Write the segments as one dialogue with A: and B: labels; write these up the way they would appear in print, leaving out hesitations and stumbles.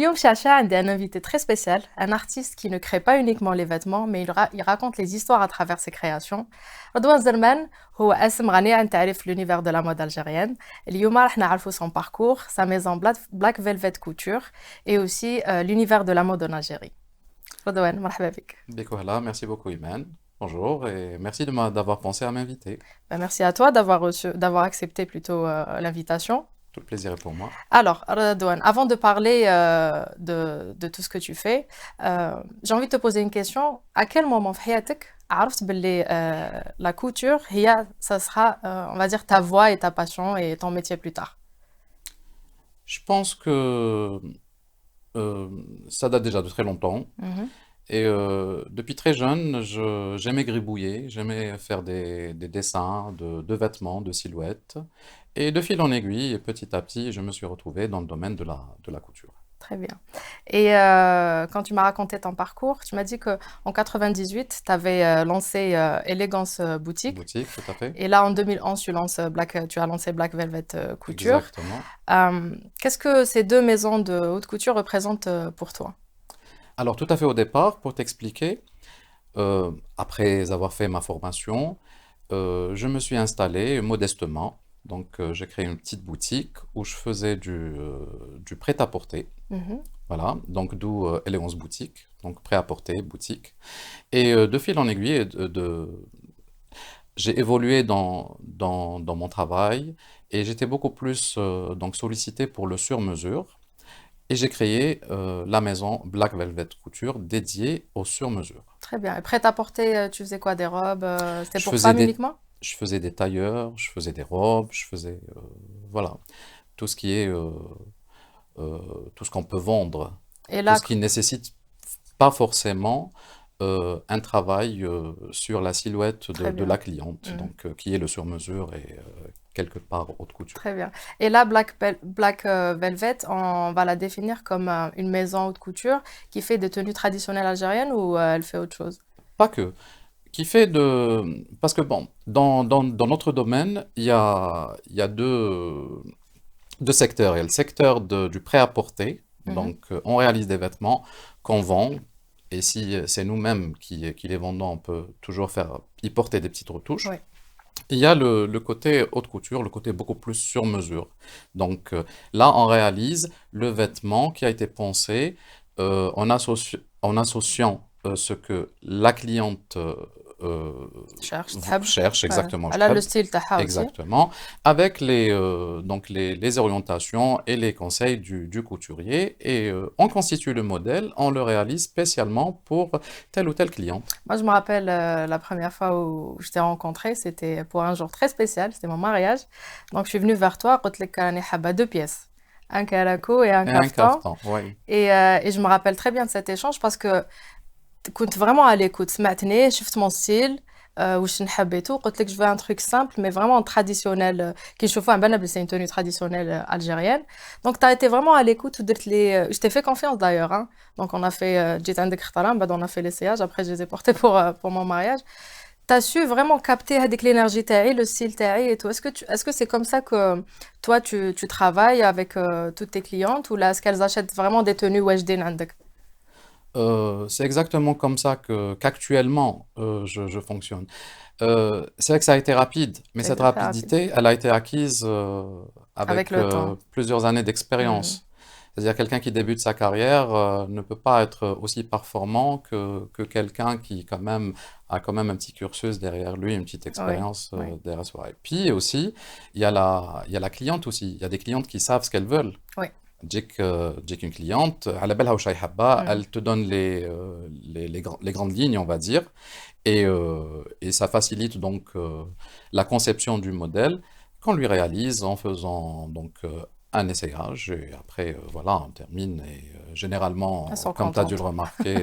A: Lyon Chacha a un invité très spécial, un artiste qui ne crée pas uniquement les vêtements, mais il raconte les histoires à travers ses créations. Redouane Zerman هو اسم غني عن تعريف l'univers de la mode algérienne. اليوم راح نعرفوا son parcours, sa maison Black Velvet Couture et aussi l'univers de la mode en Algérie. Redouane, مرحبا بك.
B: Bekohala, merci beaucoup Iman. Bonjour et merci d'avoir pensé à m'inviter.
A: Ben, merci à toi d'avoir accepté plutôt l'invitation.
B: Tout le plaisir est pour moi.
A: Alors, Redouane, avant de parler de tout ce que tu fais, j'ai envie de te poser une question. À quel moment في حياتك عرفت باللي la couture ça sera, on va dire, ta voie et ta passion et ton métier plus tard?
B: Je pense que euh, ça date déjà de très longtemps
A: Mhm.
B: et depuis très jeune, j'aimais gribouiller, j'aimais faire des dessins de vêtements, de silhouettes et de fil en aiguille et petit à petit, je me suis retrouvé dans le domaine de la couture.
A: Très bien. Et quand tu m'as raconté ton parcours, tu m'as dit qu'en 98, tu avais lancé Elegance Boutique.
B: Boutique, tout à fait.
A: Et là, en 2011, tu as lancé Black Velvet Couture.
B: Exactement.
A: Qu'est-ce que ces deux maisons de haute couture représentent pour toi?
B: Alors tout à fait au départ, pour t'expliquer, après avoir fait ma formation, je me suis installé modestement. Donc, j'ai créé une petite boutique où je faisais du prêt-à-porter.
A: Mhm.
B: Voilà, donc d'où Eléonce Boutique, donc prêt-à-porter, boutique. Et de fil en aiguille, j'ai évolué dans mon travail et j'étais beaucoup plus donc sollicité pour le sur-mesure. Et j'ai créé la maison Black Velvet Couture dédiée au sur-mesure.
A: Très bien. Et prêt-à-porter, tu faisais quoi? Des robes? C'était
B: Je
A: pour
B: faisais
A: femmes
B: des,
A: uniquement?
B: je faisais des tailleurs, je faisais des robes, je faisais voilà, tout ce qui est tout ce qu'on peut vendre,
A: Et
B: tout
A: là,
B: ce qui nécessite pas forcément un travail sur la silhouette
A: très
B: de
A: bien.
B: la cliente,
A: Mhm.
B: donc qui est le sur-mesure et quelque part haute couture.
A: Très bien. Et là, Black Velvet, on va la définir comme une maison haute couture qui fait des tenues traditionnelles algériennes ou elle fait autre chose?
B: Pas que, qui fait de... Parce que bon, dans notre domaine, il y a deux secteurs. Il y a le secteur du prêt-à-porter,
A: Mhm.
B: donc on réalise des vêtements qu'on vend, et si c'est nous-mêmes qui les vendons, on peut toujours y porter des petites retouches.
A: Oui.
B: Il y a le côté haute couture, le côté beaucoup plus sur mesure. Donc là, on réalise le vêtement qui a été pensé en associant ce que la cliente euh,
A: cherche, تحب.
B: cherche
A: Ouais.
B: exactement,
A: Elle a le style تاعها aussi.
B: exactement, avec donc les orientations et les conseils du couturier. Et on constitue le modèle, on le réalise spécialement pour tel ou tel client.
A: Moi, je me rappelle la première fois où je t'ai rencontré, c'était pour un jour très spécial, c'était mon mariage. Donc, je suis venue vers toi, قلت لك راني حابة deux pièces, un caraco et un
B: Et un
A: caftan.
B: caftan, oui.
A: Et je me rappelle très bien de cet échange parce que كنت vraiment à l'écoute. سمعتني شفت mon style واش نحب et tout. قلت لك je veux un truc simple mais vraiment traditionnel كي نشوفوها نبان بلي c'est une tenue traditionnelle algérienne. Donc tu as été vraiment à l'écoute ودرت لي je t'ai fait confiance d'ailleurs hein. Donc on a fait جيت عندك اختارها بعد on a fait l'essayage après je les ai portés pour mon mariage. Tu as su vraiment capter هذيك l'énergie تاعي, le style تاعي et tout. Est-ce que c'est comme ça que toi tu travailles avec toutes tes clientes ou là est-ce qu'elles achètent vraiment des tenues واجدين عندك؟
B: C'est exactement comme ça qu'actuellement je fonctionne. C'est vrai que ça a été rapide, mais
A: Ça a
B: cette
A: été très rapide.
B: rapidité, elle a été acquise
A: Avec
B: avec
A: le temps.
B: plusieurs années
A: Hmm.
B: d'expérience. C'est-à-dire quelqu'un qui débute sa carrière ne peut pas être aussi performant que quelqu'un qui quand même a quand même un petit cursus derrière lui, une petite
A: Oui,
B: expérience
A: oui,
B: derrière soi. Et puis aussi, il y a la cliente aussi. Il y a des clientes qui savent ce qu'elles veulent.
A: oui.
B: تجيك une cliente, على بالها وش راهي حابة,
A: Hmm.
B: elle te donne les grandes lignes, on va dire, et ça facilite donc la conception du modèle qu'on lui réalise en faisant donc un essayage, et après, voilà, on termine, et
A: Elles
B: généralement,
A: sont
B: comme tu as dû le
A: contentes.
B: remarquer,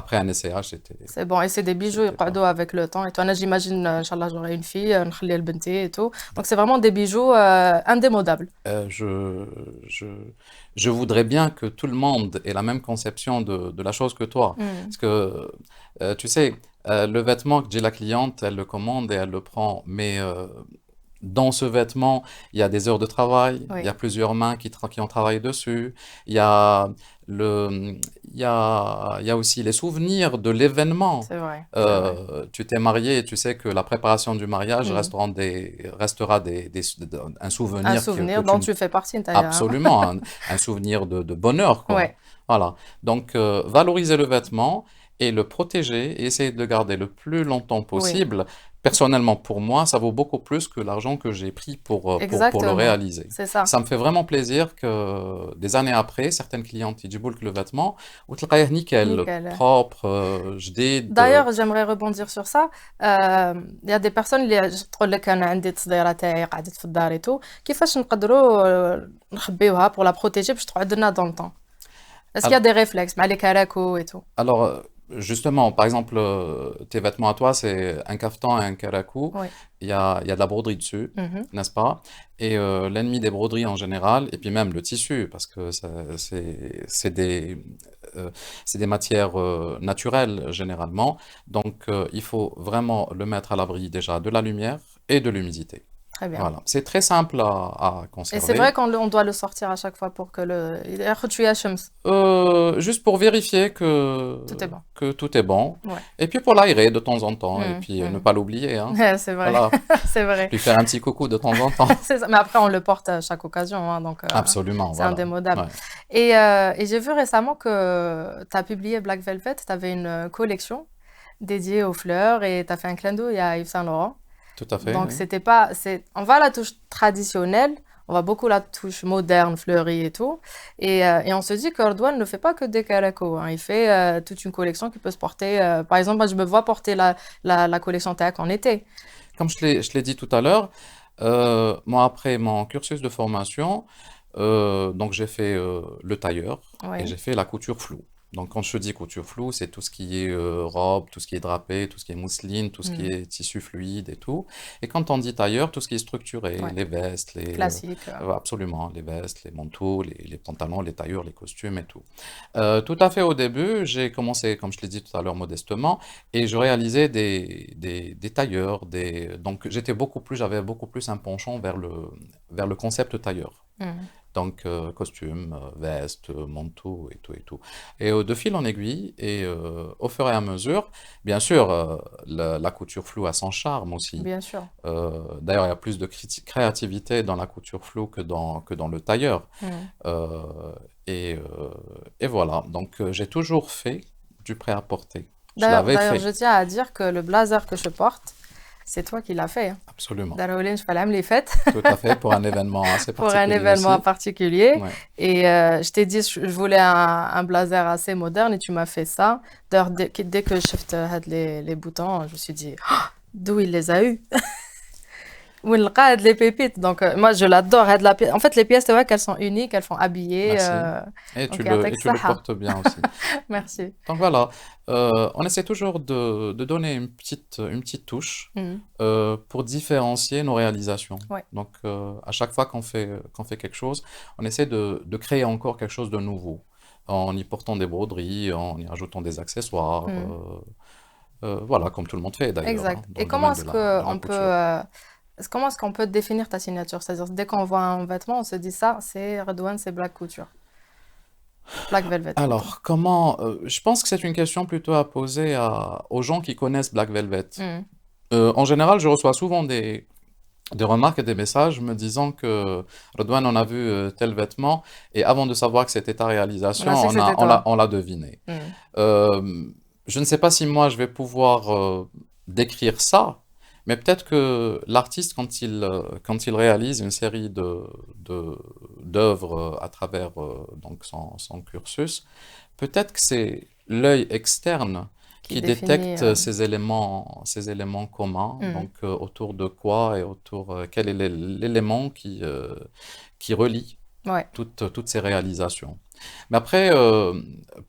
B: après un essayage,
A: C'est bon. Et c'est des bijoux
B: c'était
A: يقعدوا
B: parfait.
A: avec le temps. Et toi, Anna, j'imagine, Inch'Allah, j'aurai une fille, نخليها لبنتي et tout. Donc, c'est vraiment des bijoux indémodables.
B: Euh, je, je, je voudrais bien que tout le monde ait la même conception de la chose que toi.
A: Hmm.
B: Parce que, tu sais, le vêtement que dit la cliente, elle le commande et elle le prend. Mais Dans ce vêtement, il y a des heures de travail, il y
A: Oui,
B: a plusieurs mains qui ont travaillé dessus, il y a le, il y a aussi les souvenirs de l'événement.
A: c'est vrai, c'est vrai.
B: Tu t'es marié et tu sais que la préparation du mariage
A: Hmm.
B: restera un
A: Un
B: souvenir que
A: souvenir
B: tu
A: dont
B: ne...
A: tu fais partie, d'ailleurs. Hein.
B: Absolument, un souvenir de bonheur, quoi.
A: Ouais,
B: Voilà. Donc, valoriser le vêtement et le protéger et essayer de le garder le plus longtemps
A: oui,
B: possible. Personnellement, pour moi, ça vaut beaucoup plus que l'argent que j'ai pris pour le
A: exactement.
B: réaliser.
A: C'est ça.
B: Ça me fait vraiment plaisir que des années après, certaines clientes, ils disent le vêtement, ou تلقايه nickel,
A: Nickel.
B: propre, جديد.
A: D'ailleurs, j'aimerais rebondir sur ça. Il y a des personnes اللي تقول لك انا عندي تصديره تاعي قعدت في الدار et tout. كيفاش نقدروا نخبيوها pour la protéger باش تقعد لنا dans le temps. Est-ce qu'il y a
B: Al-
A: des réflexes مع les caraco et tout?
B: Alors, justement, par exemple, tes vêtements à toi, c'est un caftan et un karakou.
A: Oui.
B: Il y a de la broderie dessus,
A: Mhm.
B: n'est-ce pas? Et l'ennemi des broderies en général, et puis même le tissu, parce que euh, c'est des matières naturelles généralement. Donc, il faut vraiment le mettre à l'abri déjà de la lumière et de l'humidité.
A: Très bien.
B: Voilà. C'est très simple à
A: Et c'est vrai
B: conserver.
A: qu'on doit le sortir à chaque fois pour que le ياخد شوية شمس.
B: Juste pour vérifier que,
A: Tout est bon.
B: que tout est bon.
A: Ouais.
B: Et puis pour l'aérer de temps en temps. Et
A: Mhm,
B: puis ne
A: mhm.
B: pas l'oublier, hein.
A: Ouais, c'est vrai.
B: Voilà.
A: C'est vrai.
B: Lui faire un petit coucou de temps en temps.
A: C'est ça. Mais après, on le porte à chaque occasion, hein, donc
B: Absolument,
A: c'est
B: voilà.
A: indémodable.
B: Ouais,
A: Et j'ai vu récemment que tu as publié Black Velvet, tu avais une collection dédiée aux fleurs et tu as fait un clin d'œil à Yves Saint Laurent.
B: tout à fait,
A: Donc
B: oui.
A: c'était pas, on va à la touche traditionnelle, on va beaucoup la touche moderne, fleurie et tout. Et on se dit que Redouane ne fait pas que des caraco, hein. Il fait toute une collection qui peut se porter. Par exemple, moi je me vois porter la collection Théâtre en été.
B: Comme je l'ai dit tout à l'heure, moi après mon cursus de formation, donc j'ai fait le tailleur et
A: Oui.
B: j'ai fait la couture floue. Donc quand je dis couture floue, c'est tout ce qui est robe, tout ce qui est drapé, tout ce qui est mousseline, tout ce qui
A: Hmm.
B: est tissu fluide et tout. Et quand on dit tailleur, tout ce qui est structuré,
A: Ouais.
B: les vestes,
A: Classique.
B: absolument, les vestes, les manteaux, les pantalons, les taillures, les costumes et tout. Tout à fait au début, j'ai commencé, comme je l'ai dit tout à l'heure, modestement, et je réalisais des tailleurs, donc j'avais beaucoup plus un penchant vers le concept tailleur.
A: Hmm.
B: Donc, costume, veste, manteau et tout et tout. Et de fil en aiguille, et au fur et à mesure, bien sûr, la couture floue a son charme aussi.
A: Bien sûr.
B: D'ailleurs, il y a plus de créativité dans la couture floue que dans le tailleur.
A: Hmm.
B: Euh, et voilà. Donc, j'ai toujours fait du prêt-à-porter. Je l'avais
A: D'ailleurs,
B: fait,
A: je tiens à dire que le blazer que je porte, c'est toi qui l'as fait. Hein.
B: absolument.
A: Darolin, je fais les fêtes
B: Tout à fait, pour un événement assez
A: pour un
B: particulier
A: événement
B: aussi.
A: particulier.
B: Ouais.
A: Et je t'ai dit, je voulais un blazer assez moderne et tu m'as fait ça. D'ailleurs, dès que je shift les boutons, je me suis dit, oh, d'où il les a eus? Où il a les pépites. Donc, moi, je l'adore. La pièce. En fait, les pièces, c'est vrai qu'elles sont uniques, elles font habiller.
B: Merci. Et
A: Donc,
B: tu
A: il y a un
B: le, et
A: texte
B: tu le
A: Saha.
B: portes bien aussi.
A: Merci.
B: Donc voilà, on essaie toujours de donner une petite touche
A: Mhm.
B: pour différencier nos réalisations.
A: Ouais.
B: Donc à chaque fois qu'on fait quelque chose, on essaie de créer encore quelque chose de nouveau, en y portant des broderies, en y ajoutant des accessoires,
A: Mhm.
B: voilà, comme tout le monde fait d'ailleurs, hein,
A: Exact.
B: dans
A: Et
B: le domaine de la couture.
A: comment est-ce qu'on peut définir ta signature? C'est-à-dire, dès qu'on voit un vêtement, on se dit ça, c'est Redouane, c'est Black Couture. Black Velvet plutôt.
B: Alors, je pense que c'est une question plutôt à poser aux gens qui connaissent Black Velvet.
A: Mhm.
B: En général, je reçois souvent des remarques et des messages me disant que Redouane, on a vu tel vêtement et avant de savoir que c'était ta
A: On
B: réalisation,
A: a su que
B: on a,
A: c'était
B: on l'a,
A: toi.
B: on l'a deviné.
A: Mhm.
B: Euh, je ne sais pas si moi je vais pouvoir décrire ça, mais peut-être que l'artiste, quand il réalise une série d'œuvres à travers donc son cursus, peut-être que c'est l'œil externe
A: Qui
B: qui
A: définit.
B: détecte ces éléments communs,
A: Mhm.
B: donc autour de quoi et quel est l'élément qui relie
A: Ouais.
B: toutes ces réalisations. Mais après,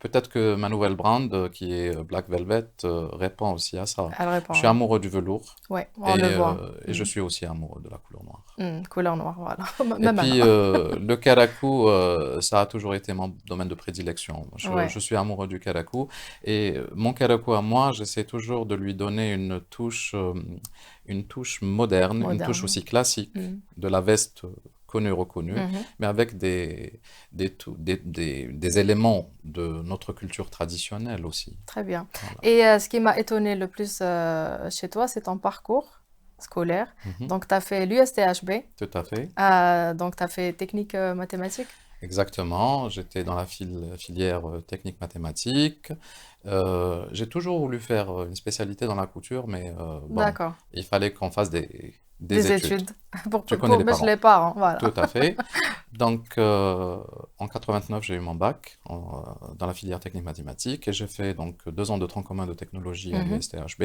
B: peut-être que ma nouvelle brand, qui est Black Velvet, répond aussi à ça.
A: Elle
B: Je
A: répond,
B: suis
A: ouais.
B: amoureux du velours
A: Ouais, on le voit.
B: et je suis aussi amoureux de la couleur noire.
A: Couleur noire, voilà.
B: Et
A: Même
B: puis,
A: Anna.
B: le karakou, ça a toujours été mon domaine de prédilection.
A: Ouais,
B: Je suis amoureux du karakou. Et mon karakou à moi, j'essaie toujours de lui donner une touche moderne, une touche
A: moderne.
B: aussi classique
A: Mm.
B: de la veste connue, reconnue,
A: Mhm.
B: mais avec des éléments de notre culture traditionnelle aussi.
A: Très bien.
B: Voilà.
A: Et ce qui m'a étonné le plus chez toi, c'est ton parcours scolaire.
B: Mhm.
A: Donc, tu as fait l'USTHB,
B: Tout à fait.
A: donc tu as fait technique mathématique.
B: Exactement, j'étais dans la filière technique mathématique. J'ai toujours voulu faire une spécialité dans la couture, mais bon,
A: D'accord.
B: il fallait qu'on fasse des
A: Des
B: études.
A: études pour,
B: Tu connais les
A: ben, je les
B: parents.
A: parents, voilà.
B: Tout à fait. Donc, en 89, j'ai eu mon bac dans la filière technique mathématique et j'ai fait donc 2 ans de tronc commun de technologie à
A: Mhm.
B: l'USTHB.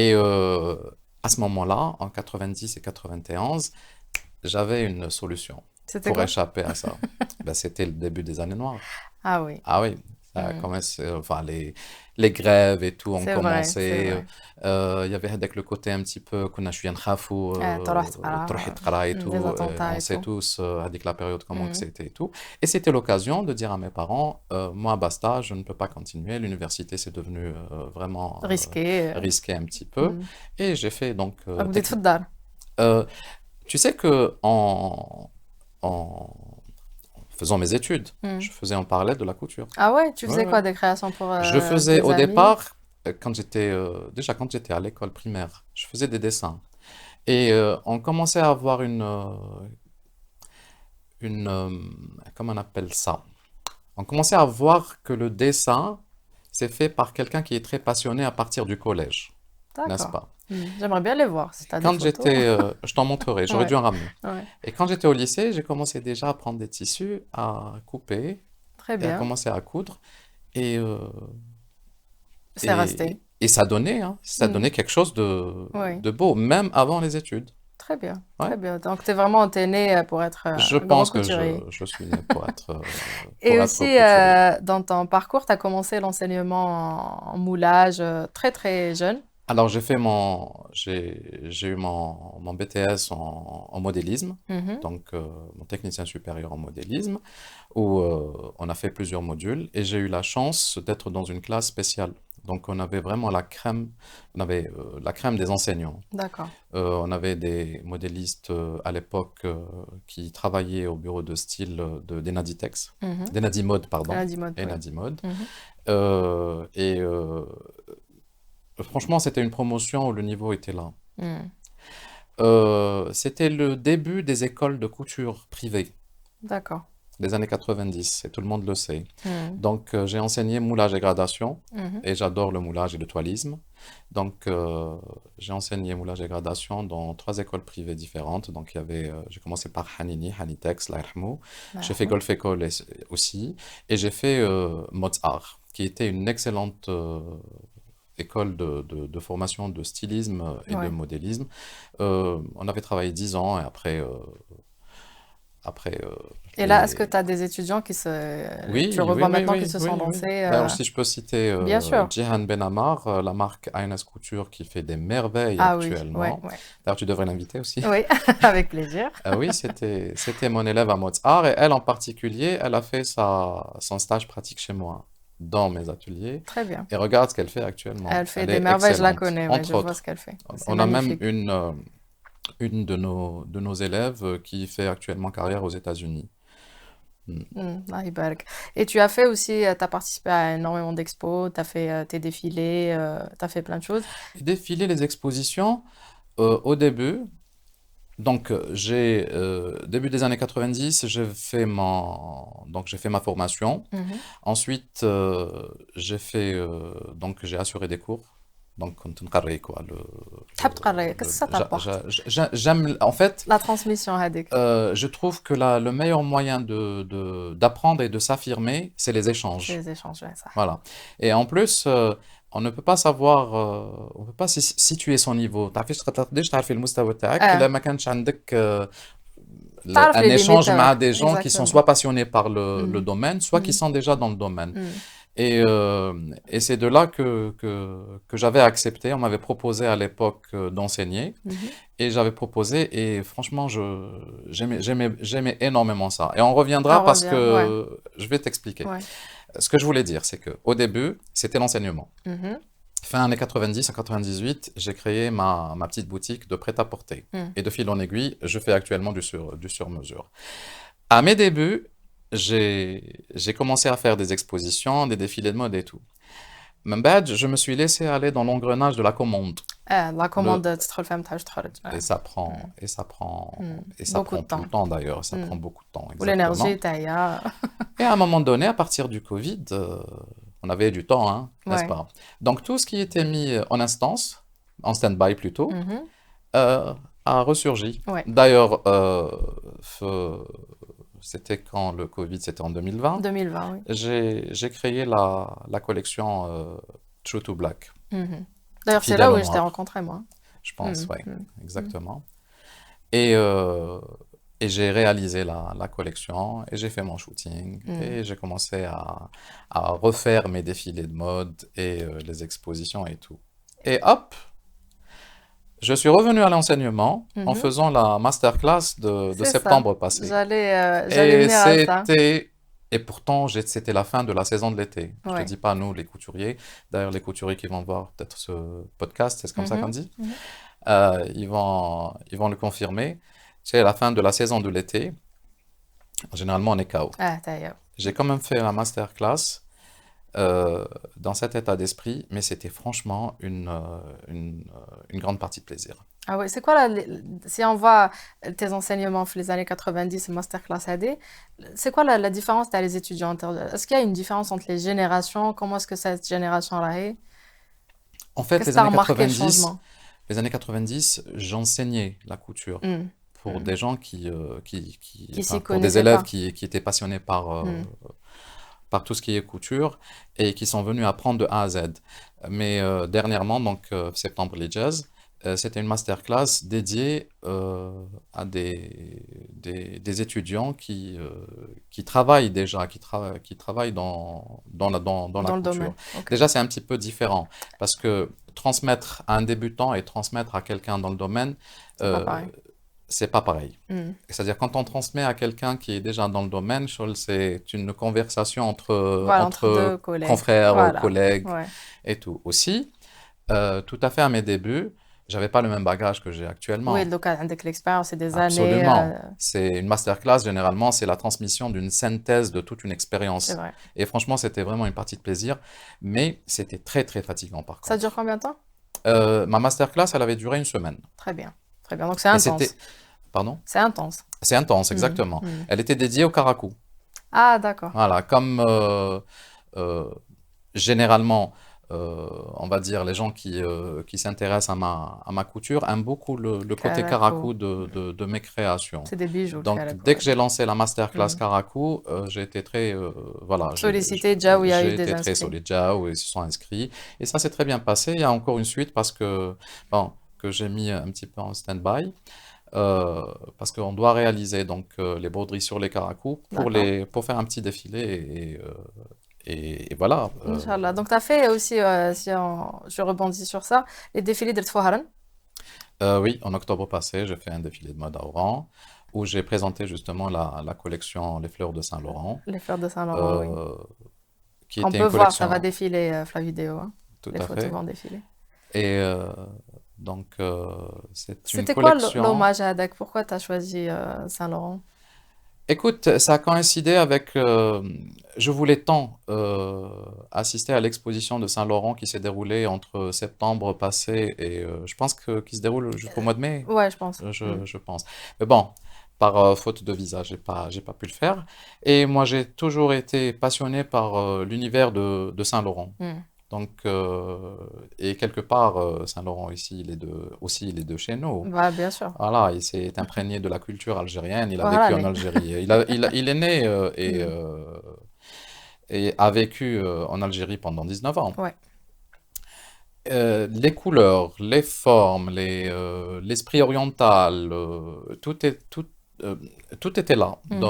B: Et à ce moment-là, en 90 et 91, j'avais une solution
A: C'était
B: pour
A: quoi?
B: échapper à ça. Ben, c'était le début des années noires.
A: Ah oui.
B: Ah oui, ça a
A: Mm.
B: commencé, enfin les grèves et tout ont
A: C'est vrai, c'est
B: commencé.
A: vrai.
B: Il y avait avec le côté un petit peu qu'on a شوية نخافوا
A: تروح تقرا.
B: تروح تقرا et tout.
A: Des attentats
B: On
A: et
B: sait
A: tout.
B: tous avec la période comment que
A: Mm.
B: c'était et tout. Et c'était l'occasion de dire à mes parents, moi basta, je ne peux pas continuer. L'université c'est devenu vraiment
A: Risqué.
B: risqué un petit peu.
A: Mm.
B: Et j'ai fait donc
A: بديت في الدار.
B: euh, tu sais que en faisant mes études,
A: Mm.
B: je faisais en parallèle de la couture.
A: Ah ouais, tu
B: Ouais,
A: faisais
B: ouais.
A: quoi, des créations pour
B: Je faisais
A: tes
B: au
A: amis?
B: départ, déjà quand j'étais à l'école primaire, je faisais des dessins. Et on commençait à avoir comment on appelle ça? On commençait à voir que le dessin, c'est fait par quelqu'un qui est très passionné à partir du collège, n'est-ce
A: D'accord.
B: pas?
A: J'aimerais bien les voir si tu as des
B: Quand
A: photos.
B: je t'en montrerai, j'aurais
A: Ouais,
B: dû en ramener.
A: ouais.
B: Et quand j'étais au lycée, j'ai commencé déjà à prendre des tissus, à couper
A: Très
B: et à
A: bien.
B: commencer à coudre. Et,
A: C'est resté.
B: et ça donnait, hein, ça
A: Mm.
B: donnait quelque chose
A: Oui,
B: de beau, même avant les études.
A: très bien,
B: Ouais.
A: très bien. Donc, t'es né pour être
B: Je
A: un grand
B: pense que
A: couturier.
B: je suis né
A: Et
B: pour être
A: aussi,
B: couturier.
A: dans ton parcours, tu as commencé l'enseignement en moulage très, très jeune.
B: Alors, j'ai eu mon BTS en modélisme,
A: Mhm.
B: donc mon technicien supérieur en modélisme, où on a fait plusieurs modules et j'ai eu la chance d'être dans une classe spéciale. Donc, on avait vraiment on avait la crème des enseignants.
A: D'accord.
B: On avait des modélistes à l'époque qui travaillaient au bureau de style d'Enaditex,
A: Mhm.
B: d'Enadimode, pardon,
A: Mode, oui.
B: Enadimode.
A: Mhm.
B: Et franchement, c'était une promotion où le niveau était là.
A: Mm.
B: C'était le début des écoles de couture privées
A: D'accord.
B: des années 90, et tout le monde le sait.
A: Mm.
B: Donc, j'ai enseigné moulage et gradation,
A: Mhm.
B: et j'adore le moulage et le toilisme. Donc, j'ai enseigné moulage et gradation dans 3 écoles privées différentes. Donc, j'ai commencé par Hanini, Hanitex, Allah yarhamou. J'ai fait
A: Bah,
B: Golf École aussi, et j'ai fait Mozart, qui était une excellente école de formation de stylisme et de
A: ouais.
B: modélisme. On avait travaillé 10 ans, et après
A: Et là, est-ce que tu as des étudiants tu
B: oui, oui,
A: revois
B: oui,
A: maintenant qui
B: oui,
A: se sont
B: oui, oui.
A: lancés
B: D'ailleurs, si je peux citer
A: bien sûr.
B: Djihan Ben Ammar, la marque INS Couture qui fait des merveilles
A: Ah oui, ouais,
B: actuellement.
A: ouais.
B: D'ailleurs, tu devrais l'inviter aussi.
A: Oui, avec plaisir.
B: Oui, c'était mon élève à Mozart et elle en particulier, elle a fait son stage pratique chez moi dans mes ateliers
A: Très bien.
B: et regarde ce qu'elle fait actuellement.
A: Elle fait
B: Elle
A: des
B: est
A: merveilles, je la
B: excellente,
A: connais, ouais, je
B: entre
A: vois ce
B: autres.
A: qu'elle fait. C'est
B: On a même
A: magnifique.
B: une de nos élèves qui fait actuellement carrière aux États-Unis. Hmm.
A: Allah يبارك. Et tu as fait aussi, tu as participé à énormément d'expos, tu as fait tes défilés, tu as fait plein de choses.
B: Les défilés, les expositions, au début, donc début des années 90, donc j'ai fait ma formation.
A: Mhm.
B: Ensuite, j'ai assuré des cours. Donc, كنت نقري quoi,
A: تحب تقري qu'est-ce que ça t'apporte
B: j'aime, en fait,
A: la transmission هذيك
B: je trouve que le meilleur moyen d'apprendre et de s'affirmer, c'est les
A: c'est
B: échanges.
A: les échanges ouais, ça
B: Voilà. Et en plus, on ne peut pas savoir, on peut pas situer son niveau. تعرفيش تقدرش تعرفي المستوى تاعك إلا
A: اه
B: ما كانش عندك
A: تعرف
B: un
A: les limites
B: échange avec
A: تاعك.
B: des gens qui sont
A: Exactement.
B: soit passionnés par le
A: Mm.
B: domaine, soit qui
A: Mm.
B: sont déjà dans le domaine.
A: Mm.
B: Et c'est de là que j'avais accepté. On m'avait proposé à l'époque d'enseigner
A: Mhm.
B: et j'avais proposé et franchement, j'aimais énormément ça. Et on reviendra
A: On
B: parce
A: revient, ouais,
B: que je vais t'expliquer.
A: ouais.
B: Ce que je voulais dire, c'est que au début, c'était l'enseignement.
A: Mhm.
B: Fin années 90, en 98, j'ai créé ma petite boutique de prêt-à-porter.
A: Mm.
B: Et de fil en aiguille, je fais actuellement du sur-mesure. À mes débuts, j'ai commencé à faire des expositions, des défilés de mode et tout. من بعد, je me suis laissé aller dans l'engrenage de la commande.
A: La
B: Le,
A: commande تدخل فيها ما تحبش تخرج.
B: et ça prend, et ça prend,
A: Mm.
B: et ça
A: Beaucoup
B: prend
A: de
B: tout le
A: temps.
B: temps d'ailleurs, ça
A: Mm.
B: prend beaucoup de temps,
A: Ou l'énergie
B: exactement.
A: تاعي.
B: Et à un moment donné, à partir du Covid, on avait du temps, hein, n'est-ce
A: Ouais.
B: pas? Donc tout ce qui était mis en instance, en stand-by plutôt,
A: Mhm.
B: euh, a ressurgi.
A: Ouais.
B: D'ailleurs, c'était quand le Covid, c'était en 2020,
A: 2020, oui.
B: j'ai créé la collection True to Black,
A: Mhm. D'ailleurs, c'est là
B: fidèle
A: où
B: au
A: je t'ai
B: noir,
A: rencontré, moi.
B: je pense,
A: Mm.
B: ouais,
A: Mm. Mm.
B: exactement. Et, euh, et j'ai réalisé la collection et j'ai fait mon shooting
A: Mm.
B: et j'ai commencé à refaire mes défilés de mode et les expositions et tout. Et hop, je suis revenu à l'enseignement en
A: Mhm.
B: faisant la masterclass de
A: C'est ça.
B: septembre passé.
A: J'allais
B: Et
A: venir à ça.
B: c'était... Et pourtant, c'était la fin de la saison de l'été. Je te
A: Ouais.
B: dis pas nous, les couturiers. D'ailleurs, les couturiers qui vont voir peut-être ce podcast, c'est comme ça qu'on
A: Mhm.
B: dit.
A: Mhm.
B: Ils vont le confirmer. C'est la fin de la saison de l'été. Généralement, on est KO.
A: Ah, d'ailleurs.
B: J'ai quand même fait la masterclass dans cet état d'esprit, mais c'était franchement une grande partie de plaisir.
A: Ah oui, c'est quoi si on voit tes enseignements les années 90, masterclass AD, c'est quoi la différence dans les étudiants? Est-ce qu'il y a une différence entre les générations? Comment est-ce que cette génération-là est?
B: En fait,
A: Qu'est-ce que tu as remarqué le changement?
B: les années 90, j'enseignais la couture
A: Hmm.
B: pour
A: Hmm.
B: des gens
A: Qui
B: enfin,
A: s'y
B: pour des
A: connaissaient
B: élèves
A: pas.
B: qui étaient passionnés
A: Hmm.
B: par tout ce qui est couture et qui sont venus apprendre de A à Z. Mais dernièrement, donc Septembre les Jazz, c'était une masterclass dédiée à des étudiants qui travaillent déjà, qui travaillent dans la
A: Dans le
B: couture.
A: domaine. Ok.
B: Déjà, c'est un petit peu différent parce que transmettre à un débutant et transmettre à quelqu'un dans le domaine,
A: C'est pas
B: euh,
A: pareil.
B: c'est pas pareil.
A: Hmm.
B: C'est-à-dire quand on transmet à quelqu'un qui est déjà dans le domaine, c'est une conversation
A: Voilà, entre deux
B: entre
A: collègues.
B: confrères,
A: Voilà.
B: collègues
A: Ouais.
B: et tout. Aussi, tout à fait à mes débuts, j'avais pas le même bagage que j'ai
A: Oui,
B: actuellement.
A: donc avec l'expérience, c'est des années.
B: Absolument. C'est une masterclass, généralement, c'est la transmission d'une synthèse de toute une
A: C'est
B: expérience.
A: vrai.
B: Et franchement, c'était vraiment une partie de plaisir, mais c'était très très fatigant par
A: Ça dure
B: contre.
A: combien de temps?
B: Ma masterclass, elle avait duré une semaine.
A: Très bien. Très bien. Donc c'est
B: Et c'était,
A: intense.
B: pardon?
A: C'est intense.
B: C'est intense,
A: Hmm.
B: exactement.
A: Hmm.
B: Elle était dédiée au karakou.
A: Ah, d'accord.
B: Voilà, comme euh, généralement, on va dire, les gens qui s'intéressent à ma couture aiment beaucoup le côté
A: Caraco.
B: karakou de mes créations.
A: C'est des bijoux, le
B: Donc,
A: caraco.
B: dès que j'ai lancé la masterclass
A: Hmm.
B: karakou, j'ai été très, voilà,
A: Sollicité, déjà où il y a eu
B: j'ai
A: des
B: été très
A: inscrits.
B: solide, où ils se sont inscrits. Et ça s'est très bien passé. Il y a encore une suite parce que, bon, que j'ai mis un petit peu en stand-by. Parce qu'on doit réaliser donc les broderies sur les caracous
A: D'accord.
B: pour faire un petit défilé et voilà.
A: Inch'Allah. Donc, tu as fait aussi, je rebondis sur ça, les défilés de Tfouharan,
B: Oui, en octobre passé, j'ai fait un défilé de mode à Oran où j'ai présenté justement la collection Les Fleurs de Saint-Laurent,
A: les fleurs de Saint-Laurent, oui.
B: euh, qui
A: On
B: était
A: peut
B: une
A: voir, ça va
B: collection
A: défiler la vidéo, hein.
B: tout
A: Les
B: à
A: photos
B: fait.
A: vont défiler.
B: Et donc, c'est une
A: C'était quoi
B: collection.
A: l'hommage à Hadak? Pourquoi tu as choisi Saint-Laurent?
B: Écoute, ça a coïncidé avec... je voulais tant assister à l'exposition de Saint-Laurent qui s'est déroulée entre septembre passé et je pense qu'il se déroule jusqu'au mois de mai,
A: Ouais, je pense. Hmm.
B: je pense. Mais bon, par faute de visa, j'ai pas pu le faire. Et moi, j'ai toujours été passionné par l'univers de Saint-Laurent.
A: Hmm.
B: Donc, et quelque part, Saint-Laurent ici, aussi, il est de chez nous.
A: Bah, bien sûr.
B: Voilà, il s'est imprégné de la culture algérienne, il a
A: Voilà,
B: vécu en Algérie. Il est né
A: Hmm.
B: et a vécu en Algérie pendant 19 ans.
A: Ouais.
B: Les couleurs, les formes, l'esprit oriental, euh, tout était là
A: Mhm.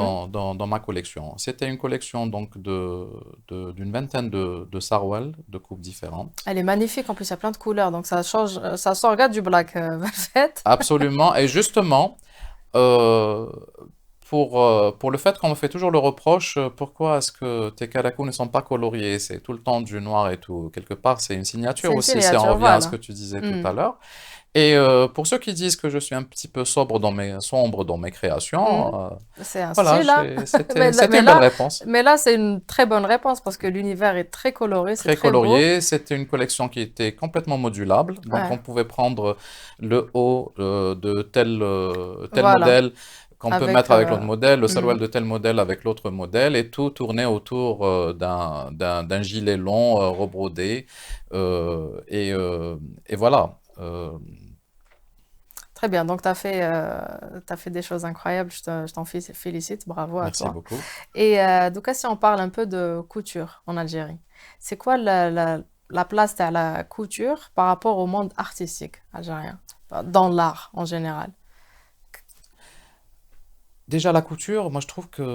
B: dans ma collection. C'était une collection donc d'une vingtaine de sarouels de coupes différentes.
A: Elle est magnifique, en plus, il y a plein de couleurs, donc ça change, ça sort, regarde, du black velvet.
B: Absolument. Et justement, euh, pour le fait qu'on me fait toujours le reproche, pourquoi est-ce que tes karakou ne sont pas coloriés? C'est tout le temps du noir et tout. Quelque part, c'est une
A: C'est
B: signature
A: une
B: aussi, si on
A: signature,
B: revient à ce que
A: voilà.
B: tu disais tout
A: Hmm.
B: à l'heure. Et pour ceux qui disent que je suis un petit peu sombre dans mes
A: Hmm.
B: créations,
A: C'est un
B: voilà,
A: style, hein.
B: c'était une belle réponse.
A: Mais là, c'est une très bonne réponse parce que l'univers est très coloré, c'est
B: Très
A: très beau.
B: colorié, c'était une collection qui était complètement modulable, donc
A: Ouais,
B: on pouvait prendre le haut de tel
A: voilà.
B: modèle qu'on peut
A: Avec,
B: mettre avec l'autre modèle, le
A: hmm.
B: sarouel de tel modèle avec l'autre modèle, et tout tournait autour d'un gilet long rebrodé, et voilà.
A: Très bien. Donc, t'as fait des choses incroyables. Je t'en félicite. Bravo à
B: Merci
A: toi.
B: beaucoup.
A: Et donc, si on parle un peu de couture en Algérie, c'est quoi la place de la couture par rapport au monde artistique algérien, dans l'art en général?
B: Déjà la couture, moi je trouve que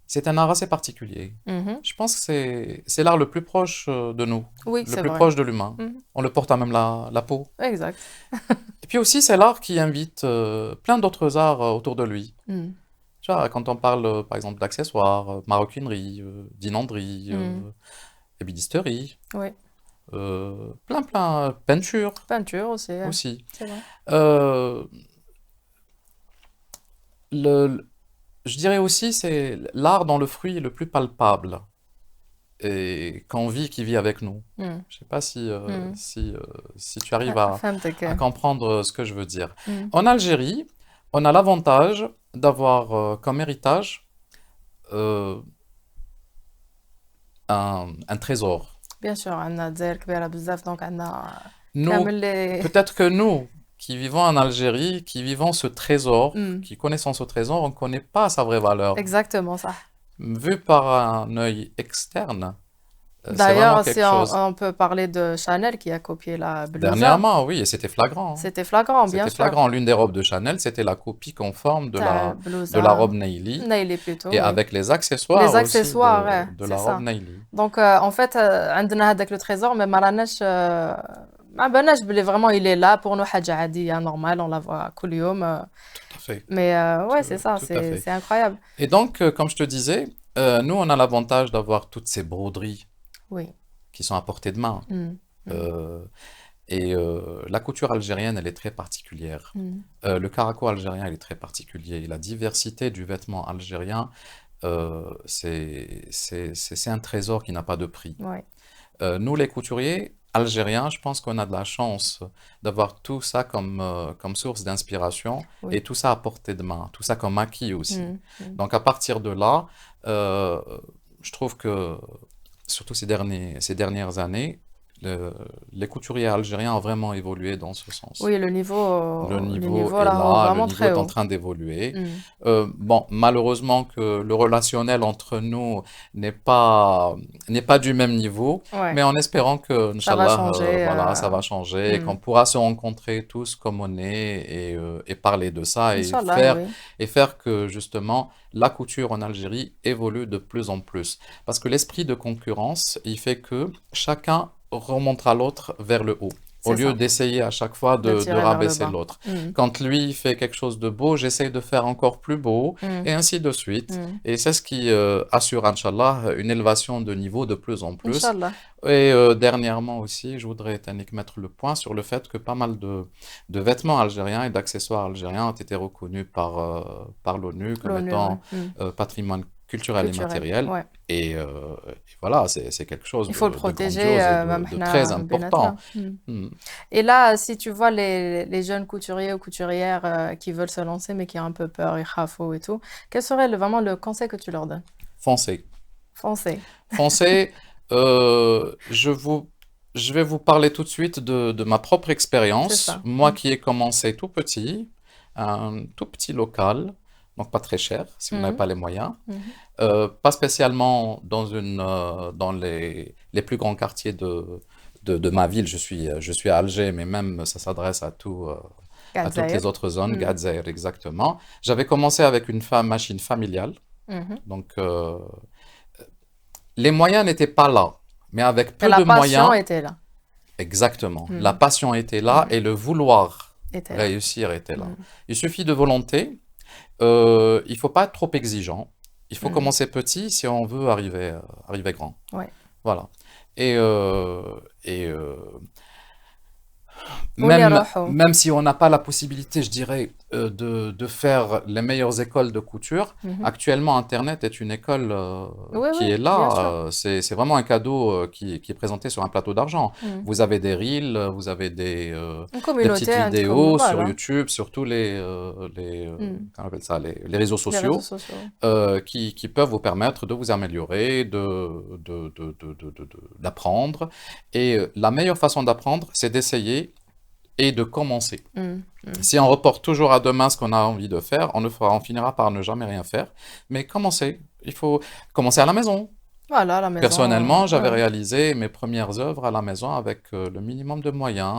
B: c'est un art assez particulier.
A: Mhm.
B: Je pense que c'est l'art le plus proche de nous,
A: Oui,
B: le
A: c'est
B: plus
A: vrai.
B: proche de l'humain.
A: Mhm.
B: On le porte à même la peau.
A: Exact.
B: Et puis aussi, c'est l'art qui invite plein d'autres arts autour de lui.
A: Mhm.
B: Tu vois, quand on parle par exemple d'accessoires, maroquinerie, dinanderie,
A: Mhm.
B: ébénisterie,
A: Oui.
B: peinture
A: Peinture aussi,
B: aussi.
A: c'est vrai.
B: Euh, le, je dirais aussi, c'est l'art dans le fruit le plus palpable et qu'on vit, qui vit avec nous.
A: Mhm.
B: Je sais pas
A: Mhm.
B: si tu arrives à
A: فهمتك.
B: comprendre ce que je veux dire.
A: Mhm.
B: En Algérie, on a l'avantage d'avoir comme héritage euh, un trésor.
A: Bien sûr, عندنا الجزائر كبيرة بزاف دونك عندنا
B: Nous,
A: كامل لي.
B: peut-être que nous, qui vivons en Algérie, qui vivons ce trésor,
A: Mhm.
B: qui connaissons ce trésor, on ne connaît pas sa vraie valeur.
A: Exactement ça.
B: Vu par un œil externe, c'est vraiment
A: D'ailleurs, si
B: quelque chose.
A: on peut parler de Chanel qui a copié la blousa,
B: Dernièrement, oui, et c'était flagrant, hein.
A: c'était flagrant, bien
B: C'était
A: sûr.
B: flagrant. L'une des robes de Chanel, c'était la copie conforme
A: Ta
B: de la
A: blousa,
B: robe Naili,
A: Nailé plutôt,
B: et
A: oui.
B: avec les
A: Les
B: accessoires aussi
A: accessoires, ouais,
B: de
A: c'est
B: la robe
A: ça.
B: Naili.
A: Donc, en fait, عندنا هذاك le trésor, mais ماراناش ما بالناش بلي vraiment il est là pour nous حاجة عادية normal, on la voit كل يوم.
B: Tout à fait.
A: Mais ouais, c'est ça,
B: Tout à fait.
A: c'est incroyable.
B: Et donc, comme je te disais, nous, on a l'avantage d'avoir toutes ces broderies
A: Oui.
B: qui sont à portée de main.
A: Mm, mm,
B: Euh, la couture algérienne, elle est très particulière.
A: mm.
B: Le caraco algérien, il est très particulier. La diversité du vêtement algérien, c'est un trésor qui n'a pas de prix.
A: Ouais,
B: Nous, les couturiers algériens, je pense qu'on a de la chance d'avoir tout ça comme source d'inspiration et
A: oui.
B: tout ça à portée de main, tout ça comme acquis aussi.
A: Mm, mm.
B: Donc à partir de là, euh, je trouve que surtout ces dernières années, les couturiers algériens ont vraiment évolué dans ce sens.
A: Oui, le niveau
B: Est
A: là,
B: là, le
A: vraiment
B: niveau
A: très
B: est en
A: haut.
B: train d'évoluer.
A: Mm.
B: Bon, malheureusement que le relationnel entre nous n'est n'est pas du même niveau,
A: Ouais,
B: mais en espérant que,
A: ça va
B: Inch'Allah,
A: changer.
B: voilà, ça va changer et
A: Mm.
B: qu'on pourra se rencontrer tous comme on est et parler de ça
A: Inch'Allah, oui.
B: et faire que justement la couture en Algérie évolue de plus en plus. Parce que l'esprit de concurrence, il fait que chacun remontera l'autre vers le haut, au
A: C'est
B: lieu
A: ça,
B: d'essayer à chaque fois
A: de
B: de
A: tirer vers le
B: rabaisser
A: bas.
B: l'autre.
A: Mm.
B: Quand lui fait quelque chose de beau, j'essaye de faire encore plus beau,
A: Mm.
B: et ainsi de suite.
A: Mm.
B: Et c'est ce qui assure, Inch'Allah, une élévation de niveau de plus en plus.
A: Inch'Allah.
B: Et dernièrement aussi, je voudrais, Tannick, mettre le point sur le fait que pas mal de vêtements algériens et d'accessoires algériens ont été reconnus par l'ONU comme
A: L'ONU, ouais.
B: étant
A: Mm.
B: patrimoine culturel et
A: Culturel,
B: matériel.
A: ouais.
B: Et voilà, c'est quelque chose
A: Il faut le
B: de
A: protéger,
B: grandiose et
A: même
B: de très
A: حنا
B: important.
A: بيناتنا. Mm.
B: Hmm.
A: Et là, si tu vois les jeunes couturiers ou couturières qui veulent se lancer mais qui ont un peu peur, ils khafou et tout, quel serait vraiment le conseil que tu leur donnes?
B: Foncez.
A: Foncez.
B: Foncez. Euh, je vous, je vais vous parler tout de suite de ma propre
A: C'est
B: expérience.
A: ça.
B: Moi
A: Mm.
B: qui ai commencé tout petit, un tout petit local, donc pas très cher si vous n'avez
A: Mhm.
B: pas les moyens.
A: Mhm.
B: Pas spécialement dans dans les plus grands quartiers de ma ville. Je suis à Alger, mais même ça s'adresse
A: قاعد
B: à toutes les
A: زاير.
B: autres zones.
A: Mhm.
B: Gadzaïr, exactement. J'avais commencé avec une machine familiale.
A: Mhm.
B: Donc, les moyens n'étaient pas là. Mais avec
A: Et
B: peu
A: la
B: de
A: passion
B: moyens,
A: était là.
B: exactement. La
A: Mhm.
B: passion était là
A: Mhm.
B: et le vouloir
A: Était là.
B: réussir était là.
A: Mhm.
B: Il suffit de volonté. Il faut pas être trop exigeant. Il faut
A: Mhm.
B: commencer petit si on veut arriver grand.
A: Ouais.
B: Voilà. Et,
A: واللي
B: même,
A: راحوا.
B: même si on n'a pas la possibilité, je dirais, de faire les meilleures écoles de couture,
A: Mhm.
B: actuellement, Internet est une école
A: Oui,
B: qui
A: oui,
B: est
A: bien
B: là.
A: sûr.
B: C'est vraiment un cadeau qui est présenté sur un plateau d'argent.
A: Mhm.
B: Vous avez des reels, vous avez
A: Une
B: des
A: communauté,
B: petites
A: عندكم
B: vidéos sur
A: voilà.
B: YouTube, sur tous
A: Mhm.
B: comment on appelle ça, les réseaux
A: Les réseaux
B: sociaux,
A: sociaux.
B: qui peuvent vous permettre de vous améliorer, d'apprendre. Et la meilleure façon d'apprendre, c'est d'essayer et de commencer.
A: Mhm. Mhm.
B: Si on reporte toujours à demain ce qu'on a envie de faire, on finira par ne jamais rien faire. Mais commencer, il faut commencer à la maison.
A: Voilà, la maison.
B: Personnellement, j'avais
A: Ouais.
B: réalisé mes premières œuvres à la maison avec le minimum de moyens.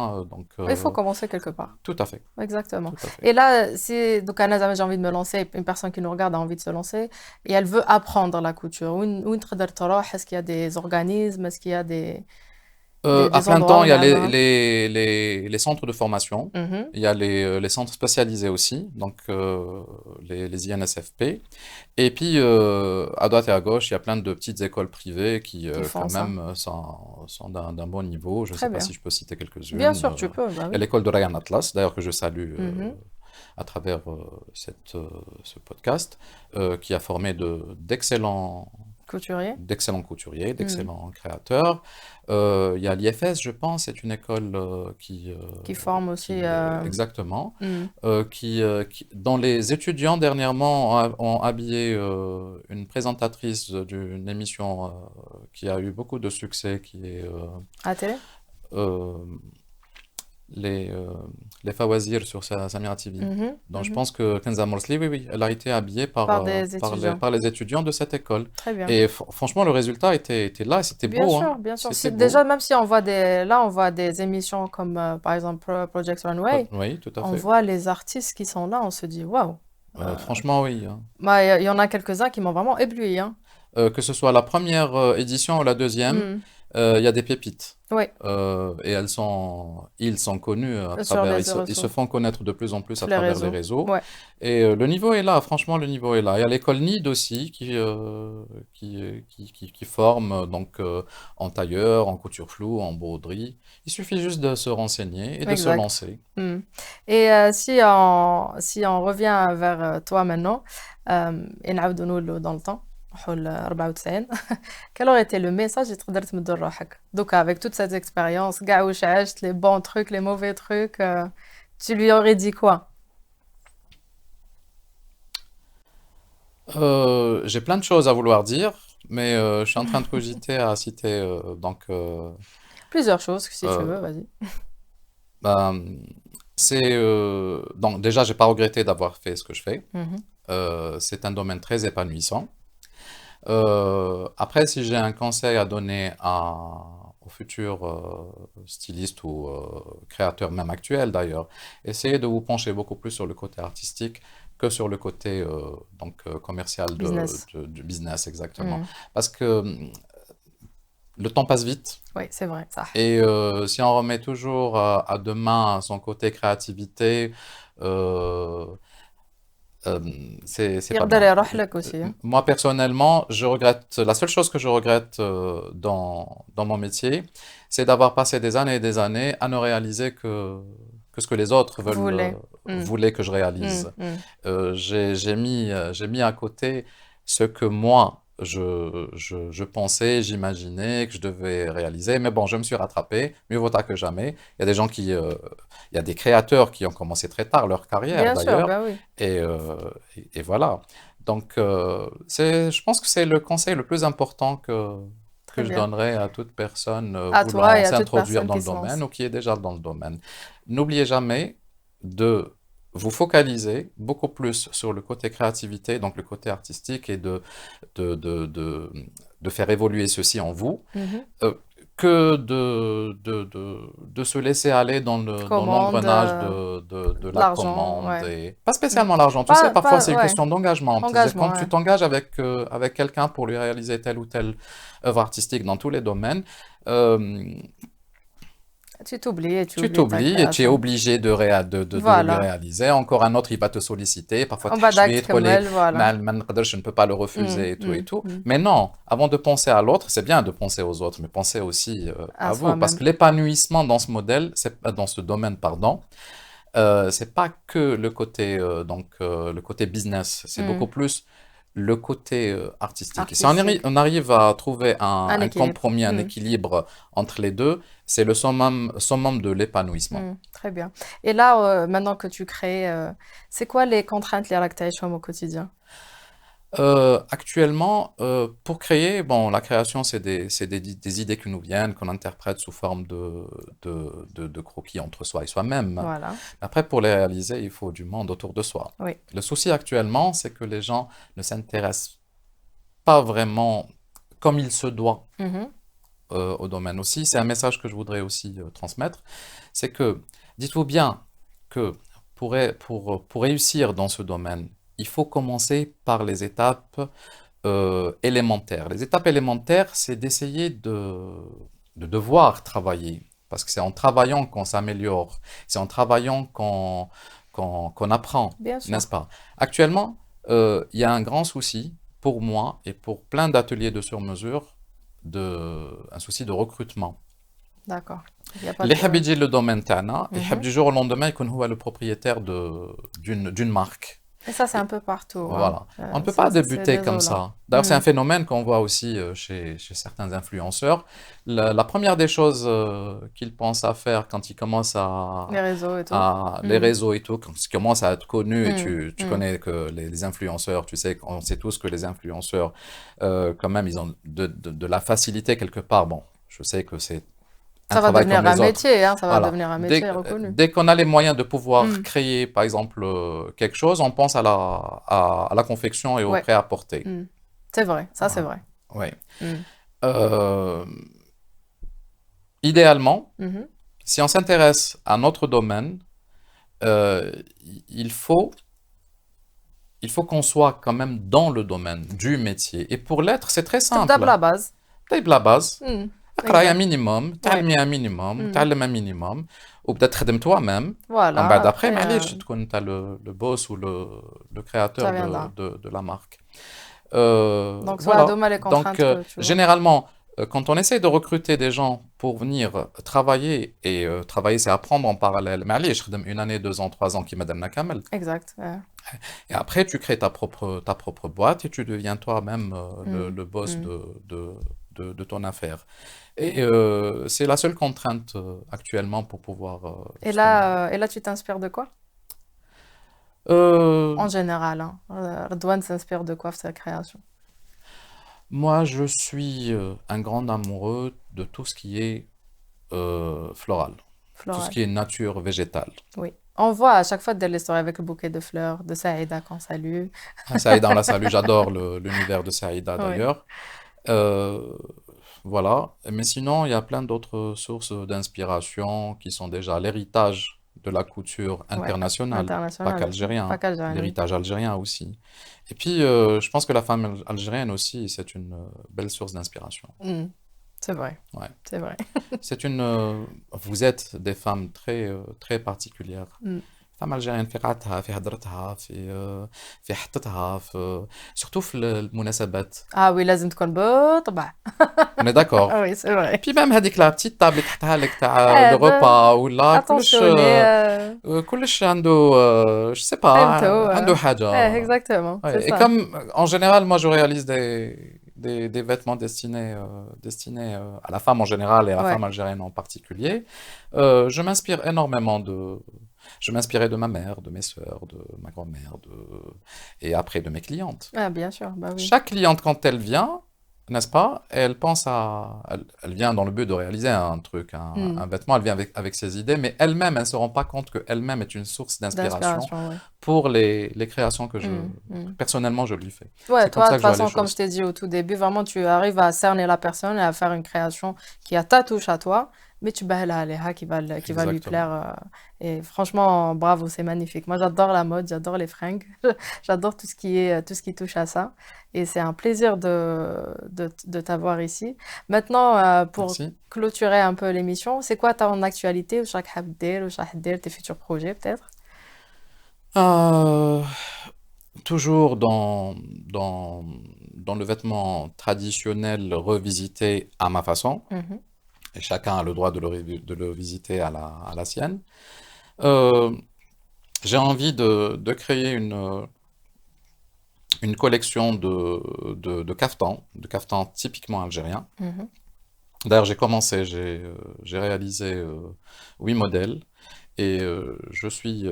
A: Il faut commencer quelque part.
B: Tout à fait,
A: Exactement.
B: tout à fait.
A: Et là, si donc Anna, jamais j'ai envie de me lancer, une personne qui nous regarde a envie de se lancer et elle veut apprendre la couture. Où تقدر تروح? Est-ce qu'il y a des organismes? Est-ce qu'il y a
B: À
A: des
B: plein
A: endroits
B: temps,
A: où
B: il y a
A: نعمل؟
B: les centres de formation,
A: Mhm.
B: il y a les centres spécialisés aussi, donc les INSFP. Et puis, à droite et à gauche, il y a plein de petites écoles privées qui,
A: Qui
B: quand
A: font ça.
B: même, sont d'un bon niveau. Je ne sais
A: Très
B: pas si
A: bien.
B: je peux citer
A: Bien
B: quelques-unes.
A: sûr, tu peux, bah
B: Il y a
A: oui.
B: l'école de Ryan Atlas, d'ailleurs, que je salue
A: Mhm.
B: à travers ce podcast, qui a formé
A: Couturier.
B: d'excellents couturiers,
A: Mhm.
B: d'excellents créateurs. Il y a l'IFS, je pense, c'est une école
A: Qui forme aussi.
B: exactement,
A: Mhm.
B: dont les étudiants dernièrement ont habillé une présentatrice d'une émission qui a eu beaucoup de succès, qui est
A: À la télé?
B: euh, les, euh, les Fawazir sur Samira TV.
A: Mhm.
B: Donc je
A: Mhm.
B: pense que Kenza Morsli, oui, oui, elle a été habillée
A: Par des étudiants.
B: par les étudiants de cette école.
A: Très bien.
B: Et franchement, le résultat était là, et c'était
A: Bien
B: beau, hein.
A: sûr, bien sûr.
B: C'était
A: Déjà,
B: beau.
A: même si on voit là, on voit des émissions comme, par exemple, Project Runway,
B: Oui, tout à
A: on
B: fait.
A: voit les artistes qui sont là, on se dit, waouh.
B: Franchement, oui, hein.
A: Bah, il y en a quelques-uns qui m'ont vraiment ébloui, hein.
B: Que ce soit la première édition ou la deuxième,
A: Hmm.
B: il y a des pépites.
A: Oui,
B: Et ils sont connus à
A: sur
B: travers,
A: les
B: ils se
A: réseaux,
B: font connaître de plus en plus
A: sur
B: à
A: les
B: travers les
A: réseaux.
B: réseaux.
A: Ouais,
B: Et le niveau est là, franchement, le niveau est là. Il y a l'école NID aussi qui forme en tailleur, en couture floue, en broderie. Il suffit juste de se renseigner et de se
A: exact.
B: lancer.
A: Hmm. Et si on revient vers toi maintenant, et نعاودوا نولوا dans le temps, حول 94. Quel aurait été le message اللي تقدر تمد لروحك donc avec toute cette expérience كاع واش عشت les bons trucs les mauvais trucs tu lui aurais dit quoi?
B: J'ai plein de choses à vouloir dire, mais je suis en train de cogiter à citer
A: Plusieurs choses si tu
B: euh,
A: veux, vas-y.
B: ben, donc déjà, j'ai pas regretté d'avoir fait ce que je fais.
A: Mhm.
B: C'est un domaine très épanouissant. Après, si j'ai un conseil à donner aux futurs stylistes ou créateurs, même actuels d'ailleurs, essayez de vous pencher beaucoup plus sur le côté artistique que sur le côté commercial
A: Business.
B: du business, exactement.
A: Mhm.
B: Parce que le temps passe vite.
A: Oui, c'est vrai, ça.
B: Et si on remet toujours à demain son côté créativité, euh, euh, c'est pas
A: يقدر
B: bien.
A: يروح لك aussi, hein.
B: Moi, personnellement, la seule chose que je regrette dans mon métier, c'est d'avoir passé des années et des années à ne réaliser que ce que les autres
A: Voulez. Mm.
B: voulaient que je
A: Mm.
B: réalise.
A: Mm.
B: J'ai mis à côté ce que moi, je pensais, j'imaginais que je devais réaliser. Mais bon, je me suis rattrapé, mieux vaut tard que jamais. Il y a des gens il y a des créateurs qui ont commencé très tard leur carrière
A: Bien sûr,
B: d'ailleurs.
A: bah oui.
B: Et, et voilà. Donc, je pense que c'est le conseil le plus important
A: Très
B: que je
A: bien.
B: donnerais à toute personne
A: À toi
B: voulant
A: et à toute
B: s'introduire
A: personne
B: dans
A: qui
B: le
A: se
B: domaine
A: lance.
B: ou qui est déjà dans le domaine. N'oubliez jamais de vous focaliser beaucoup plus sur le côté créativité, donc le côté artistique, et de, de faire évoluer ceci en vous.
A: Mhm.
B: Euh, que de se laisser aller dans
A: Commande,
B: l'engrenage de la
A: l'argent,
B: commande
A: ouais.
B: et pas
A: Mm.
B: spécialement l'argent. Tu sais, parfois c'est une
A: Ouais,
B: question d'engagement. C'est-à-dire
A: engagement,
B: quand tu
A: ouais.
B: t'engages avec quelqu'un pour lui réaliser telle ou telle œuvre artistique dans tous les domaines, euh,
A: Tu t'oublies et tu
B: tu
A: oublies ta
B: t'oublies et tu es
A: création.
B: obligé de le lui
A: Voilà.
B: réaliser. Encore un autre, il va te solliciter. Parfois,
A: En bas d'acte, comme elle, voilà.
B: je ne peux pas le
A: Mm,
B: refuser et tout et
A: mm,
B: tout.
A: mm.
B: Mais non, avant de penser à l'autre, c'est bien de penser aux autres, mais pensez aussi
A: À
B: à vous. Parce
A: soi-même.
B: que l'épanouissement dans ce modèle, dans ce domaine, pardon, c'est pas que le côté business, c'est
A: Mm.
B: beaucoup plus le côté artistique. Et si
A: Artistique.
B: on arrive à trouver
A: Un
B: un
A: équilibre.
B: compromis, un
A: Mm,
B: équilibre entre les deux, c'est le summum de l'épanouissement.
A: mm. Très bien. Et là, maintenant que tu crées, c'est quoi les contraintes liées à l'activation au quotidien?
B: Actuellement, pour créer, bon, la création, des idées qui nous viennent, qu'on interprète sous forme de croquis entre soi et soi-même.
A: Voilà.
B: Après, pour les réaliser, il faut du monde autour de soi.
A: Oui.
B: Le souci actuellement, c'est que les gens ne s'intéressent pas vraiment comme il se doit
A: Mhm.
B: au domaine aussi. C'est un message que je voudrais aussi transmettre. C'est que, dites-vous bien que pour réussir dans ce domaine, il faut commencer par les étapes élémentaires. Les étapes élémentaires, c'est d'essayer de devoir travailler. Parce que c'est en travaillant qu'on s'améliore. C'est en travaillant qu'on apprend,
A: Bien sûr.
B: n'est-ce pas? Actuellement, il y a un grand souci pour moi et pour plein d'ateliers de sur-mesure, un souci de recrutement.
A: D'accord. Il n'y a pas
B: اللي
A: de...
B: يحب يجي le domaine تاعنا يحب
A: Mhm.
B: du jour au lendemain يكون هو le propriétaire d'une marque.
A: Et ça, c'est un
B: Et
A: peu partout, hein.
B: voilà. On ne peut pas
A: C'est
B: débuter comme
A: désolant.
B: ça. D'ailleurs, c'est
A: Mm.
B: un phénomène qu'on voit aussi chez certains influenceurs. La première des choses qu'ils pensent à faire quand ils commencent
A: Les réseaux et tout.
B: à les
A: Mm.
B: réseaux et tout, quand ils commencent à être connus et
A: Mm.
B: tu
A: Mm.
B: connais que les influenceurs, tu sais, on sait tous que les influenceurs, quand même, ils ont de la facilité quelque part. Bon, je sais que c'est un
A: Ça va
B: travail
A: devenir
B: comme
A: un
B: les autres.
A: métier, hein. Ça va
B: Voilà.
A: devenir un métier reconnu.
B: Dès qu'on a les moyens de pouvoir
A: Mm.
B: créer, par exemple, quelque chose, on pense à la confection et au
A: Ouais.
B: prêt-à-porter.
A: Mm. C'est vrai. Ça, c'est
B: Voilà.
A: vrai.
B: Ouais.
A: Mm.
B: Euh, idéalement,
A: Mhm.
B: si on s'intéresse à notre domaine, euh, il faut, il faut qu'on soit quand même dans le domaine du métier. Et pour l'être, c'est très
A: تبدأ
B: simple.
A: بلا base.
B: طيب la base.
A: Mm.
B: اقراي un
A: Exact.
B: minimum,
A: Ouais.
B: تعلمي un minimum,
A: Mm.
B: تعلم un minimum, وبدأ تخدم toi-même. En
A: Voilà.
B: bas d'après,
A: Après,
B: معليش تكون انت le boss ou le créateur
A: ça viendra.
B: de la marque.
A: Donc, soit à
B: Voilà.
A: doma les
B: Donc,
A: contraintes que tu vois.
B: généralement, quand on essaie de recruter des gens pour venir travailler, et travailler, c'est apprendre en parallèle. معليش خدم une année, 2 ans, 3 ans qui madame Kamel.
A: Exact. Ouais.
B: Et après, tu crées ta propre boîte et tu deviens toi-même
A: Mm.
B: le boss
A: Mm.
B: de ton affaire. Et c'est la seule contrainte actuellement pour pouvoir justement.
A: Et là, tu t'inspires de quoi?
B: Euh,
A: En général, hein. Redouane s'inspire de quoi pour sa création?
B: moi, je suis un grand amoureux de tout ce qui est floral, tout ce
A: Floral.
B: qui est nature végétale.
A: Oui. On voit à chaque fois de l'histoire avec le bouquet de fleurs, de Saïda qu'on salue.
B: Ah, Saïda, on la salue, j'adore l'univers de Saïda
A: Oui.
B: d'ailleurs. Euh, voilà. Mais sinon, il y a plein d'autres sources d'inspiration qui sont déjà l'héritage de la couture
A: Ouais.
B: internationale, pas
A: International aussi. Pas
B: qu'algérien,
A: qu'Algérie, oui.
B: l'héritage algérien aussi. Et puis, je pense que la femme algérienne aussi, c'est une belle source d'inspiration.
A: Mm. C'est vrai.
B: Ouais.
A: C'est vrai.
B: Vous êtes des femmes très particulières.
A: Mm.
B: فما الجيران في قعدتها في هدرتها في حطتها surtout في المناسبات.
A: Ah oui, لازم تكون بطبع.
B: On est d'accord.
A: Ah oui, c'est vrai.
B: Puis même هذيك لا petite table اللي تحطها لك تاع le repas ولا
A: Attentionné.
B: كلش عنده je sais pas
A: فهمتوا.
B: عنده حاجة.
A: Exactement.
B: Ouais.
A: C'est
B: Et
A: ça.
B: comme en général moi je réalise des vêtements destinés à la femme en général et à la
A: Ouais.
B: femme algérienne en particulier, je m'inspire énormément je m'inspirais de ma mère, de mes sœurs, de ma grand-mère, et après de mes clientes.
A: Ah, bien sûr. Bah oui.
B: Chaque cliente, quand elle vient, n'est-ce pas? Elle pense elle vient dans le but de réaliser un truc,
A: Hmm.
B: un vêtement, elle vient avec ses idées, mais elle-même, elle ne se rend pas compte qu'elle-même est une source d'inspiration
A: D'inspiration, ouais.
B: pour les créations
A: Hmm, hmm.
B: personnellement, je lui fais.
A: Ouais,
B: C'est comme
A: toi, de
B: ça
A: toute
B: que je vois les
A: façon, comme je
B: choses.
A: t'ai dit au tout début, vraiment, tu arrives à cerner la personne et à faire une création qui a ta touche à toi, mais tu bahles aléha qui va lui
B: Exactement.
A: plaire. Et franchement, bravo, c'est magnifique. Moi, j'adore la mode, j'adore les fringues, j'adore tout ce qui touche à ça. Et c'est un plaisir de t'avoir ici. Maintenant, pour
B: Merci.
A: clôturer un peu l'émission, c'est quoi ton actualité ou chaque habdel ou chaque habdel, tes futurs projets, peut-être?
B: Euh, toujours dans le vêtement traditionnel revisité à ma façon,
A: Mhm.
B: et chacun a le droit de le visiter à la sienne. Euh, j'ai envie de créer une collection de kaftans typiquement algériens.
A: Mhm.
B: D'ailleurs, j'ai réalisé 8 modèles et je suis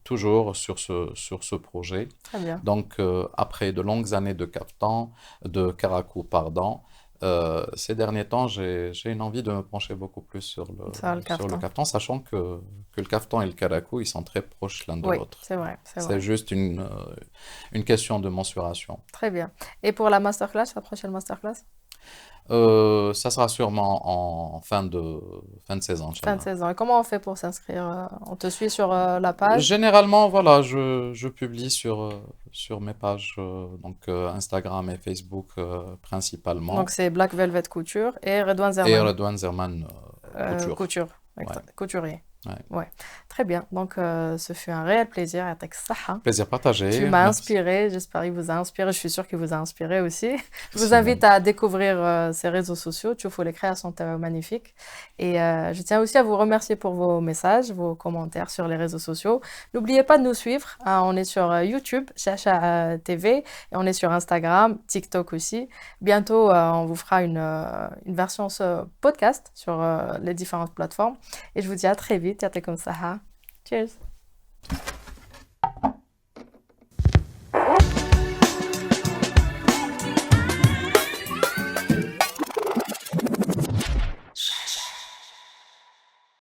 B: toujours sur ce projet.
A: Très bien.
B: Donc, après de longues années de Karakou, pardon, ces derniers temps, j'ai une envie de me pencher beaucoup plus
A: Ça, le
B: sur le
A: carton.
B: kaftan, sachant que le kaftan et le Karakou, ils sont très proches l'un de
A: Oui,
B: l'autre.
A: c'est vrai, c'est
B: C'est
A: vrai.
B: juste une question de mensuration.
A: Très bien. Et pour la masterclass, la prochaine masterclass?
B: Ça sera sûrement en fin de saison,
A: Fin de
B: Inch'Allah.
A: saison. Et comment on fait pour s'inscrire? On te suit sur la page?
B: Généralement, voilà, je publie sur mes pages donc Instagram et Facebook
A: Donc
B: principalement.
A: c'est Black Velvet Couture et Redouane
B: Et
A: Zerman
B: Redouane Zerman Couture.
A: Couture,
B: Ouais,
A: couturier.
B: ouais.
A: Ouais, très bien. Donc ce fut un réel plaisir. Yatek Saha.
B: Plaisir
A: Tu
B: partagé.
A: m'as
B: Merci.
A: inspiré, j'espère qu'il vous a inspiré, je suis sûre qu'il vous a inspiré aussi. Je vous
B: Merci
A: invite
B: même.
A: à découvrir ces réseaux sociaux, tu vois, les créations sont magnifiques. Et je tiens aussi à vous remercier pour vos messages, vos commentaires sur les réseaux sociaux. N'oubliez pas de nous suivre, hein, on est sur YouTube, Chacha TV, et on est sur Instagram, TikTok aussi. Bientôt, on vous fera une version podcast sur les différentes plateformes. Et je vous dis à très vite, comme ça. Cheers!